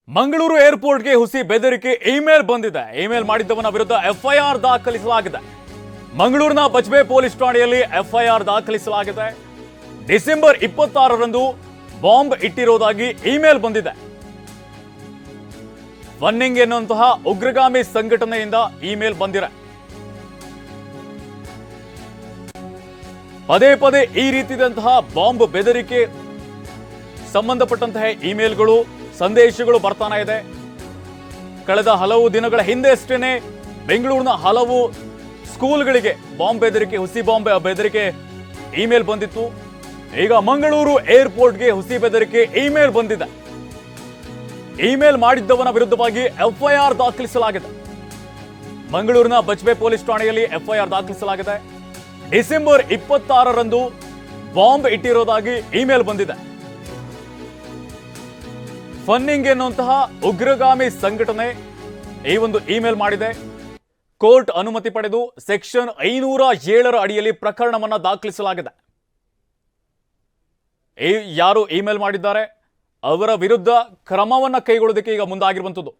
ಮಂಗಳೂರು ಏರ್ಪೋರ್ಟ್ಗೆ ಹುಸಿ ಬೆದರಿಕೆ ಇಮೇಲ್ ಬಂದಿದೆ. ಇಮೇಲ್ ಮಾಡಿದ್ದವನ ವಿರುದ್ಧ ಎಫ್ಐಆರ್ ದಾಖಲಿಸಲಾಗಿದೆ. ಮಂಗಳೂರಿನ ಬಜ್ಪೆ ಪೊಲೀಸ್ ಠಾಣೆಯಲ್ಲಿ ಎಫ್ಐಆರ್ ದಾಖಲಿಸಲಾಗಿದೆ. ಡಿಸೆಂಬರ್ 26ರಂದು ಬಾಂಬ್ ಇಟ್ಟಿರುವುದಾಗಿ ಇಮೇಲ್ ಬಂದಿದೆ. ಫನ್ನಿಂಗ್ ಎನ್ನುವಂತಹ ಉಗ್ರಗಾಮಿ ಸಂಘಟನೆಯಿಂದ ಇಮೇಲ್ ಬಂದಿದೆ. ಪದೇ ಪದೇ ಈ ರೀತಿಯಾದಂತಹ ಬಾಂಬ್ ಬೆದರಿಕೆ ಸಂಬಂಧಪಟ್ಟಂತಹ ಇಮೇಲ್ಗಳು ಸಂದೇಶಗಳು ಬರ್ತಾನೆ ಇದೆ. ಕಳೆದ ಹಲವು ದಿನಗಳ ಹಿಂದೆ ಅಷ್ಟೇನೆ ಬೆಂಗಳೂರಿನ ಹಲವು ಸ್ಕೂಲ್ಗಳಿಗೆ ಬಾಂಬ್ ಬೆದರಿಕೆ ಹುಸಿ ಬಾಂಬ್ ಬೆದರಿಕೆ ಇಮೇಲ್ ಬಂದಿತ್ತು. ಈಗ ಮಂಗಳೂರು ಏರ್ಪೋರ್ಟ್ಗೆ ಹುಸಿ ಬೆದರಿಕೆ ಇಮೇಲ್ ಬಂದಿದೆ. ಇಮೇಲ್ ಮಾಡಿದ್ದವನ ವಿರುದ್ಧವಾಗಿ ಎಫ್ಐಆರ್ ದಾಖಲಿಸಲಾಗಿದೆ. ಮಂಗಳೂರಿನ ಬಜ್ಪೆ ಪೊಲೀಸ್ ಠಾಣೆಯಲ್ಲಿ ಎಫ್ಐಆರ್ ದಾಖಲಿಸಲಾಗಿದೆ. ಡಿಸೆಂಬರ್ 26ರಂದು ಬಾಂಬ್ ಇಟ್ಟಿರೋದಾಗಿ ಇಮೇಲ್ ಬಂದಿದೆ. ಫನ್ನಿಂಗ್ ಎನ್ನುವಂತಹ ಉಗ್ರಗಾಮಿ ಸಂಘಟನೆ ಈ ಒಂದು ಇಮೇಲ್ ಮಾಡಿದೆ. ಕೋರ್ಟ್ ಅನುಮತಿ ಪಡೆದು ಸೆಕ್ಷನ್ 507 ಅಡಿಯಲ್ಲಿ ಪ್ರಕರಣವನ್ನ ದಾಖಲಿಸಲಾಗಿದೆ. ಯಾರು ಇಮೇಲ್ ಮಾಡಿದ್ದಾರೆ ಅವರ ವಿರುದ್ಧ ಕ್ರಮವನ್ನ ಕೈಗೊಳ್ಳೋದಕ್ಕೆ ಈಗ ಮುಂದಾಗಿರುವಂಥದ್ದು.